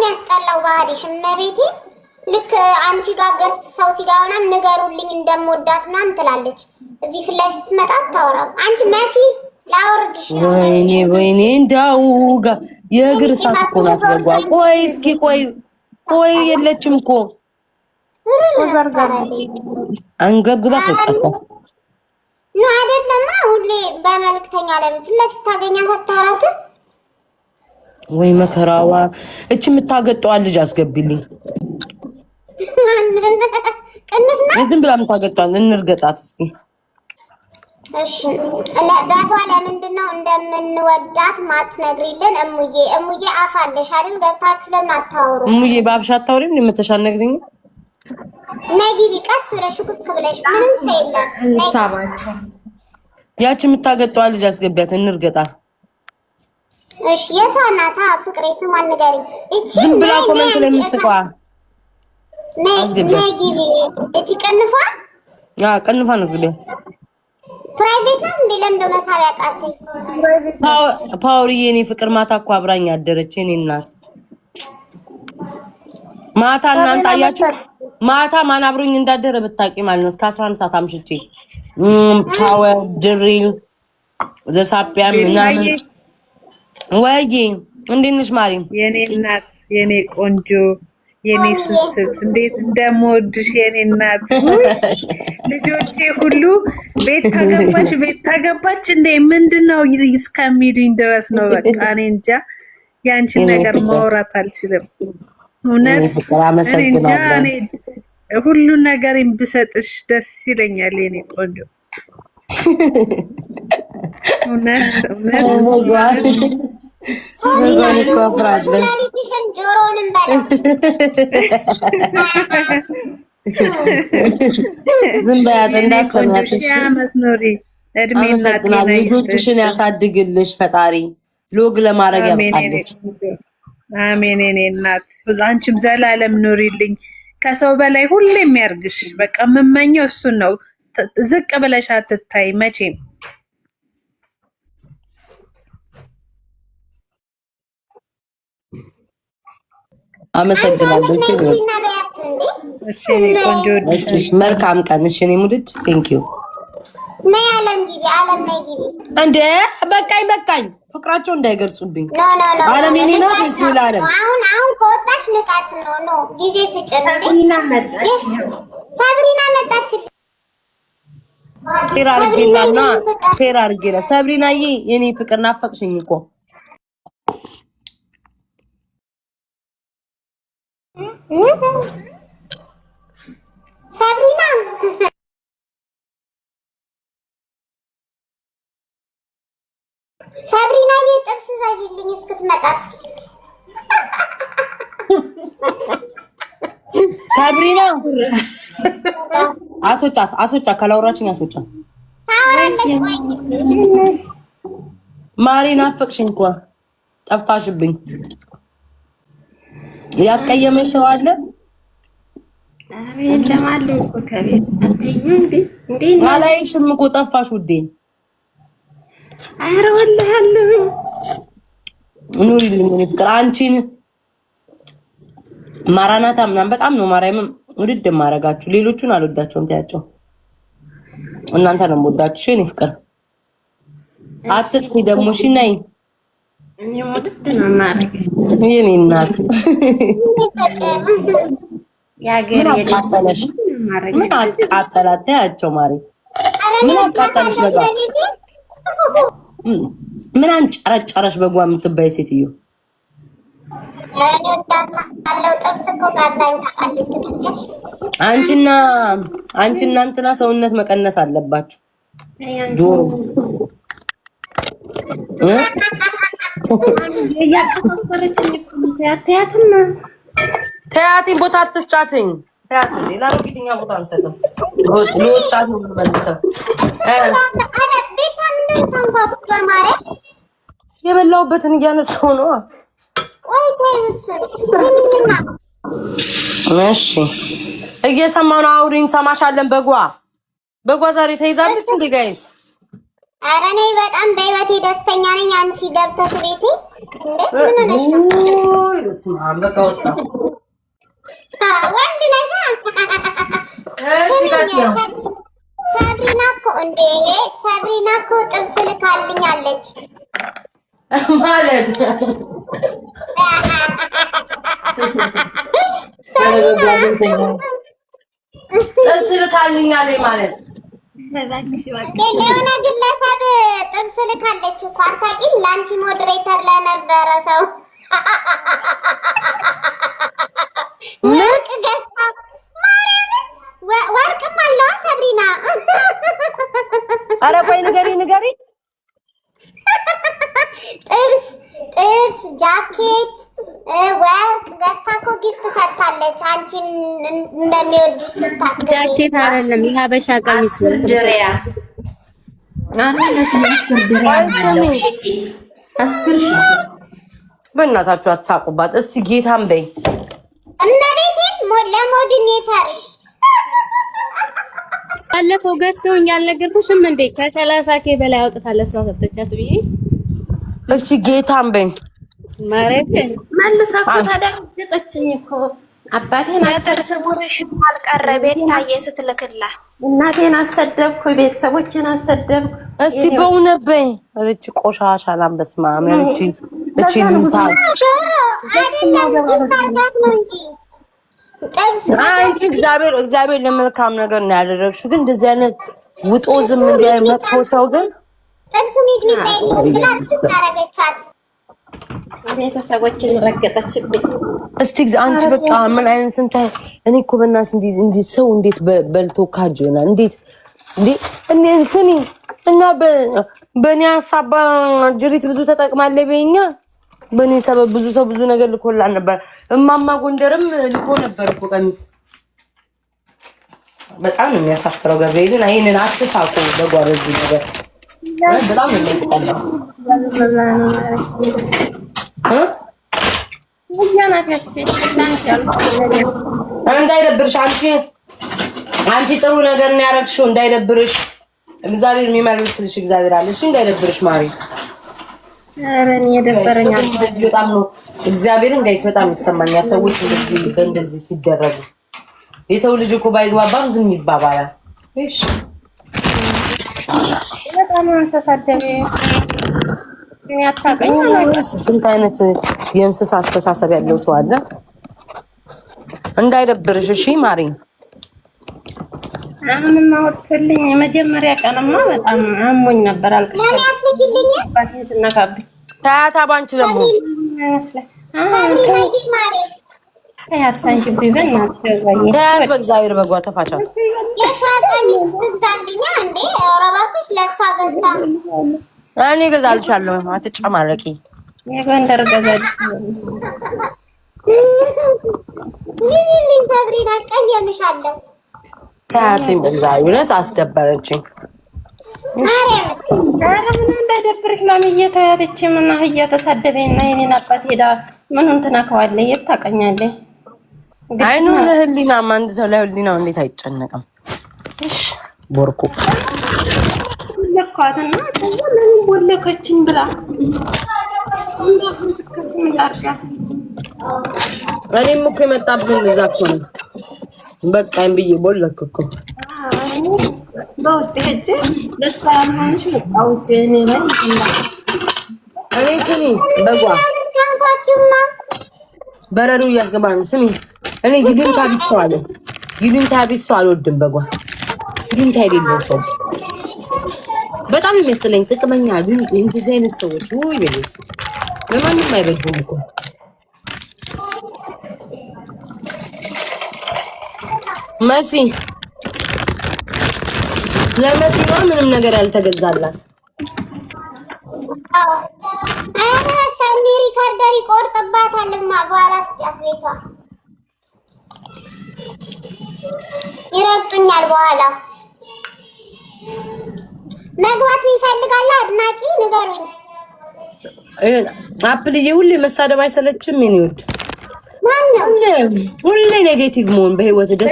የሚያስጠላው ባህሪሽ እመቤቴ። ልክ አንቺ ጋር ገስት ሰው ሲጋውናም ንገሩልኝ እንደምወዳት ምናምን ትላለች። እዚህ ፊት ለፊት ስትመጣ አታወራም። አንቺ መሲ ላወርድሽ ነው። ወይኔ እንዳው የእግር እሳት እኮ ናት በጓ። ቆይ እስኪ ቆይ የለችም እኮ አንገብግባ ሰጣታ ነው አይደለም። ሁሌ በመልክተኛ ለምን ፊት ለፊት ታገኛት አታወራትም? ወይ መከራዋ። እቺ የምታገጠዋ ልጅ አስገቢልኝ። ቅንሽ ነው ዝም ብላ የምታገጠዋን እንርገጣት እስኪ። እሺ ለባቷ ለምንድን ነው እንደምንወዳት ማትነግሪልን? እሙዬ አፋለሽ አይደል? ገብታችሁ ለምን አታወሩ? እሙዬ በአፍሽ አታወሪም? የምትሻል ነግሪኝ። ነጊቢ ቀስ ብለሽ ሹክክ ብለሽ ምንም ሳይለም ሳባችሁ። ያቺ የምታገጠዋ ልጅ አስገቢያት እንርገጣት። እሺ የቷ ናታ? ፍቅሬ ስሟን ንገሪኝ። እቺ ዝም ብላ ኮሜንት ላይ የምትስቀዋ ነጊቢ። እቺ ቀንፏ ቀንፋ ነው አስገቢያት። ፕራይቬት ነው እንዴ? ለምንድነው መሳቢያ ጣልከኝ? ፓወርዬ የኔ ፍቅር ማታ እኮ አብራኝ አደረች። የኔ እናት ማታ እናንተ አያችሁ። ማታ ማን አብሮኝ እንዳደረ ብታውቂ ማለት ነው። እስከ 11 ሰዓት አምሽቼ ፓወር ድሪል ዘሳፒያ ምናምን። ወይዬ እንዴት ነሽ ማሪ? የኔ እናት የኔ ቆንጆ የኔ ስስት እንዴት እንደምወድሽ የኔ እናት። ልጆቼ ሁሉ ቤት ታገባች እንዴ ምንድነው እስከሚሉኝ ድረስ ነው። በቃ እኔ እንጃ ያንቺን ነገር ማውራት አልችልም። እውነት እኔ እንጃ። እኔ ሁሉ ነገር ብሰጥሽ ደስ ይለኛል የኔ ቆንጆ። እውነት ጆሮንም ዝም በያት እንዳሰማት። ዓመት ኖሪ እድሜና ጤና ልጆችሽን ያሳድግልሽ ፈጣሪ። ሎግ ለማድረግ ያብቃልሽ። አሜን የኔ እናት። አንቺም ዘላለም ኑሪልኝ። ከሰው በላይ ሁሌ የሚያርግሽ። በቃ የምመኘው እሱን ነው። ዝቅ ብለሽ አትታይ መቼም። አመሰግናለሁ። እሺ ቆንጆ መልካም ቀን። እሺ እኔ ሙድድ ቴንኪዩ። ነይ አለም ግቢ፣ አለም ነይ ግቢ። እንዴ በቃኝ። ፍቅራቸው እንዳይገልጹብኝ። ኖ አለም የኔ ናት ወይስ ሌላ አለም? አሁን ከወጣሽ ንቃት ነው። ጊዜ ስጭን። ሰብሪና መጣች። ሼር አድርጌላ ሰብሪናዬ የኔ ፍቅር ናፈቅሽኝ እኮ። ሰብሪናዬ ጥብስ ዛጅልኝ እስክትመጣ እስኪ። ሰብሪና አስወጫት ካላወራችኝ አስወጫት። ታወራለች። ማሪ ናፈቅሽኝ እኮ ጠፋሽብኝ። ያስቀየመኝ ሰው አለ? አሬ ለማለ እኮ ከቤት አትይኝ እንዴ አላይሽም እኮ ጠፋሽ ውዴ። አረ ወላሂ አለሁ ኑሪልኝ እኔ ፍቅር። አንቺን ማራናታ ምናምን በጣም ነው ማርያምም ውድድ ማረጋችሁ። ሌሎቹን አልወዳቸውም። ታያቸው እናንተ ነው የምወዳችሁ እኔ ፍቅር። አትጥፊ ደግሞ እሺ ነይ። እኔ ወድት ነው ማረግሽ የኔ እናት። ያገር የቃጠለሽ ምን አቃጠላት? ታያቸው ማሪ ምን አቃጠለሽ? በቃ ምን አንጨረጨረሽ? በጓ የምትባይ ሴትዮ አንቺና እንትና ሰውነት መቀነስ አለባችሁ። ጆሮ ተያትኝ ቦታ አትስጫትኝ። ተያትኝ ሌላ ሮጊትኛ ቦታ አንሰጥም። ለወጣት ነው የምንመልሰው። የበላሁበትን እያነሳሁ ነው። እሺ እየሰማሁ ነው። አውሪኝ፣ ሰማሻለን። በጓ ዛሬ ተይዛለች እንዴ ጋይስ? ኧረ እኔ በጣም በህይወቴ ደስተኛ ነኝ። አንቺ ገብተሽ ቤቴ እንዴ ምን ሆነሽ ነው? በቃ ወጣ ወንድ ነሽ? ሰብሪና እኮ እንዴ ሰብሪና እኮ ጥብስ ልካልኛለች ማለት ጥብስ ልካልኛለች ማለት የሆነ ግለሰብ ጥብስ ልካለች እኮ አታውቂም? ለአንቺ ሞዴሬተር ለነበረ ሰው ወርቅ ገዝታ ወርቅም አለዋ ሰብሪና። ኧረ ቆይ ንገሪ ጥብስ ጃኬት ወርቅ ገዝታ እኮ ጊፍት ሰጥታለች። አንቺን እንደሚወዱሽ ስታውቅ ጃኬት አይደለም የሀበሻ ቀሚስ ድሪያ በእናታችሁ አትሳቁባት እስቲ ጌታም በይ እመቤቴን ለሞዲኔተርሽ ባለፈው ገዝተውኝ ያልነገርኩሽም እንዴ ከ30K በላይ አውጥታለች እሷ ሰጠቻት ብዬ እስቲ ጌታም በይ ማረፍ መልሳ እኮ ታዲያ ገጠችኝ እኮ አባቴን ለጥርስ ቡርሽ አልቀረ ቤታዬ ስትልክላት እናቴን አሰደብኩ፣ ቤተሰቦችን አሰደብኩ። እስቲ በእውነት በይ እቺ ቆሻሻ ላምበስማ እቺ ምንታ አንቺ እግዚአብሔር ለመልካም ነገር ነው ያደረግሽው። ግን እንደዚህ አይነት ውጦ ዝም እንዲያይ መጥፎ ሰው ግን ጥብሱ ሚጥሚጣ የለውም ብላ አረገቻት። ቤተሰቦችን ረገጠችብኝ። እስቲ አንቺ በቃ ምን አይነት ስንት እኔ እኮ በእናትሽ እንዲህ ሰው እንዴት በልቶ ካጅ ይሆናል? እንዴ ስሚ እና በእኔ ሀሳብ ጅሪት ብዙ ተጠቅማለች በኛ በእኔ ሰበብ ብዙ ሰው ብዙ ነገር ልኮላል ነበር። እማማ ጎንደርም ልኮ ነበር እኮ ቀሚስ። በጣም ነው የሚያሳፍረው። ገብርኤልን ይሄንን አትሳቁ። በጓሮ እዚህ ነገር በጣም ነው የሚያስጠላው። እንዳይደብርሽ አንቺ ጥሩ ነገር ነው ያደረግሽው። እንዳይደብርሽ እግዚአብሔር የሚመልስልሽ እግዚአብሔር አለሽ። እንዳይደብርሽ ማሪ። አረን የደበረኛል በጣም ነው እግዚአብሔርን ጋይስ በጣም ይሰማኛል። ሰዎች እንደዚህ ሲደረጉ የሰው ልጅ እኮ ባይግባባም ዝም ይባባላል። እሺ በጣም አንሰሳደበ ያታቀኝ ስንት አይነት የእንስሳ አስተሳሰብ ያለው ሰው አለ። እንዳይደብርሽ እሺ ማሪ። አሁንም አወጥልኝ። የመጀመሪያ ቀንማ በጣም አሞኝ ነበር። አልቅሻለሁ ባቴን ስነካብኝ ታታ ባንቺ ደግሞ ታያታንሽብኝ በእናትሽ ታያት በእግዚአብሔር በጓ ተፋቻት የሻጠሚስ ትግዛልኛ እንዴ? ኧረ እባክሽ ለእሷ ገዝታ እኔ እገዛልሻለሁ። አትጨማረቂ። የጎንደር ገዛልሽ ሰብሪና ቀየምሻለሁ። ታያትኝ በእግዚአብሔር አስደበረችኝ። ኧረ ምን እንዳይደብርሽ ማሚዬ። ታያትች ምን አህያ ተሳደበኝና የኔን አባት ሄዳ ምኑን ትነካዋለች? የት ታውቀኛለች? አይኑ ለህሊናማ አንድ ሰው ለህሊናው እንዴት አይጨነቅም? እሺ ቦርኩ ለኳትና ከዛ ለምን ቦለከችኝ ብላ እንደው ስከት ምን ላድርጋ? እኔም እኮ የመጣብኝ እዛ እኮ ነው። በቃኝ ብዬ ቦለክ እኮ በውስጥ ሄጄ ለእሷ ያልሆንሽ ወጣሁት እኔ ላይ እኔ ስሚ በጓ በረዶ እያስገባ ነው። ስሚ እኔ ይሉኝታ ቢስ ሰው አልወድም። በጓ ይሉኝታ የሌለው ሰው በጣም የሚመስለኝ ጥቅመኛ ግን እንደዚህ አይነት ሰዎች ወይ በሉስ ለማንም አይበጁም እኮ። መሲ ለመሲ ነው ምንም ነገር ያልተገዛላት። አረ ሰሚሪ ካርደሪ ቆርጥባታልማ በኋላ ስጫት ቤቷ ይረግጡኛል። በኋላ መግባት ይፈልጋል አድናቂ ንገሩኝ። አፕልዬ ሁሌ መሳደብ አይሰለችም? ምን ይወድ ማን ነው ሁሌ ኔጌቲቭ መሆን በህይወት ደስ